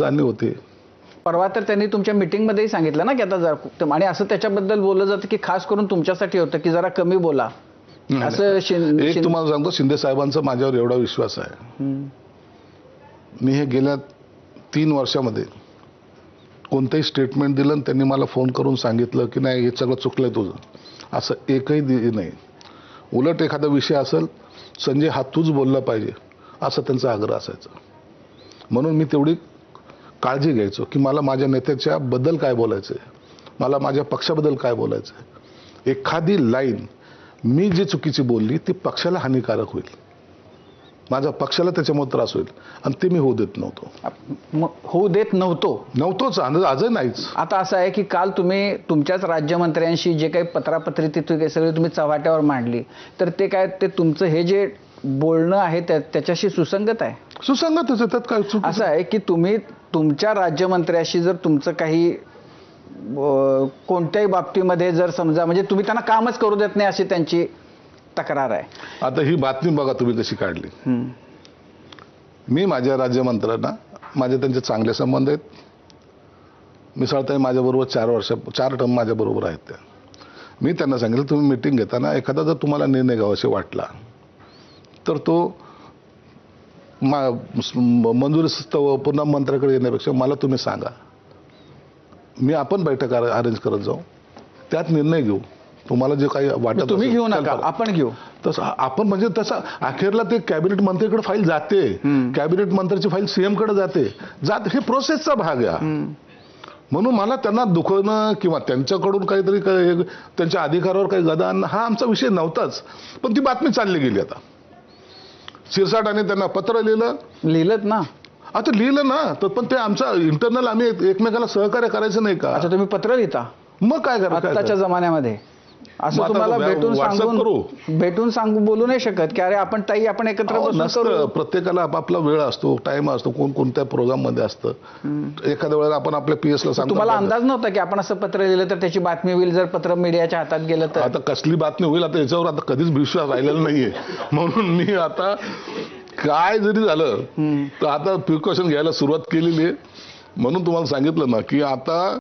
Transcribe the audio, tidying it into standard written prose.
जाणीव होते. परवा तर त्यांनी तुमच्या मीटिंगमध्येही सांगितलं ना की आता जरा, आणि असं त्याच्याबद्दल बोललं जातं की खास करून तुमच्यासाठी होतं की जरा कमी बोला असं. एक तुम्हाला सांगतो, शिंदे साहेबांचा माझ्यावर एवढा विश्वास आहे. मी हे गेल्या 3 वर्षामध्ये कोणतंही स्टेटमेंट दिलं आणि त्यांनी मला फोन करून सांगितलं की नाही हे सगळं चुकलंय तुझं, असं एकही नाही. उलट एखादा विषय असेल, संजय हा तूच बोलला पाहिजे असं त्यांचा आग्रह असायचा. म्हणून मी तेवढी काळजी घ्यायचो की मला माझ्या नेत्याच्या बद्दल काय बोलायचं आहे, मला माझ्या पक्षाबद्दल काय बोलायचं आहे. एखादी लाईन मी जी चुकीची बोलली ती पक्षाला हानिकारक होईल, माझ्या पक्षाला त्याच्यामुळे त्रास होईल, आणि ते मी होऊ देत नव्हतोच, आजही नाहीच. आता असं आहे की काल तुम्ही तुमच्याच राज्यमंत्र्यांशी जे काही पत्रापत्री तिथे सगळे तुम्ही चव्हाट्यावर मांडली, तर ते काय, ते तुमचं हे जे बोलणं आहे त्याच्याशी सुसंगत आहे? सुसंगतच आहे, त्यात काय चूक? असं आहे की तुम्ही तुमच्या राज्यमंत्र्याशी जर तुमचं काही कोणत्याही बाबतीमध्ये जर समजा, म्हणजे तुम्ही त्यांना कामच करू देत नाही अशी त्यांची तक्रार आहे. आता ही बातमी बघा तुम्ही कशी काढली. मी माझ्या राज्यमंत्र्यांना, माझे त्यांचे चांगले संबंध आहेत. मिसाळताई माझ्याबरोबर 4 टर्म माझ्याबरोबर आहेत त्या. मी त्यांना सांगितलं तुम्ही मीटिंग घेताना एखादा जर तुम्हाला निर्णय घ्यावासा वाटला तर तो मंजुरी पुन्हा मंत्र्याकडे येण्यापेक्षा मला तुम्ही सांगा, आपण बैठक अरेंज करत जाऊ, त्यात निर्णय घेऊ. तुम्हाला जे काही वाटत तुम्ही घेऊ नका, आपण घेऊ. तसं आपण म्हणजे तसं अखेरला ते कॅबिनेट मंत्रीकडे फाईल जाते, कॅबिनेट मंत्र्याची फाईल सीएम कडे जाते, हे प्रोसेसचा भाग आहे. म्हणून मला त्यांना दुखवणं किंवा त्यांच्याकडून काहीतरी त्यांच्या अधिकारावर काही गदा आणणं हा आमचा विषय नव्हताच. पण ती बातमी चालली गेली. आता शिरसाटाने त्यांना पत्र लिहिलं ना. आता लिहिलं ना, तर पण ते आमचा इंटरनल आम्ही एकमेकाला सहकार्य करायचं नाही का? अच्छा, तुम्ही पत्र लिहिता? मग काय करायचं आताच्या जमान्यामध्ये असं तुम्हाला भेटून सांगून बोलू नाही शकत की अरे आपण ताई आपण एकत्र बसून. प्रत्येकाला आपापला वेळ असतो, टाइम असतो, कोण कोणत्या प्रोग्राम मध्ये असतं. एखाद्या वेळेला आपण आपल्या PS ला सांगतो. तुम्हाला अंदाज नव्हता की आपण असं पत्र लिहिलं तर त्याची बातमी होईल, जर पत्र मीडियाच्या हातात गेलं तर? आता कसली बातमी होईल, आता याच्यावर आता कधीच विश्वास राहिलेला नाहीये. म्हणून मी आता काय जरी झालं तर आता प्रिकॉशन घ्यायला सुरुवात केलेली आहे. म्हणून तुम्हाला सांगितलं ना की आता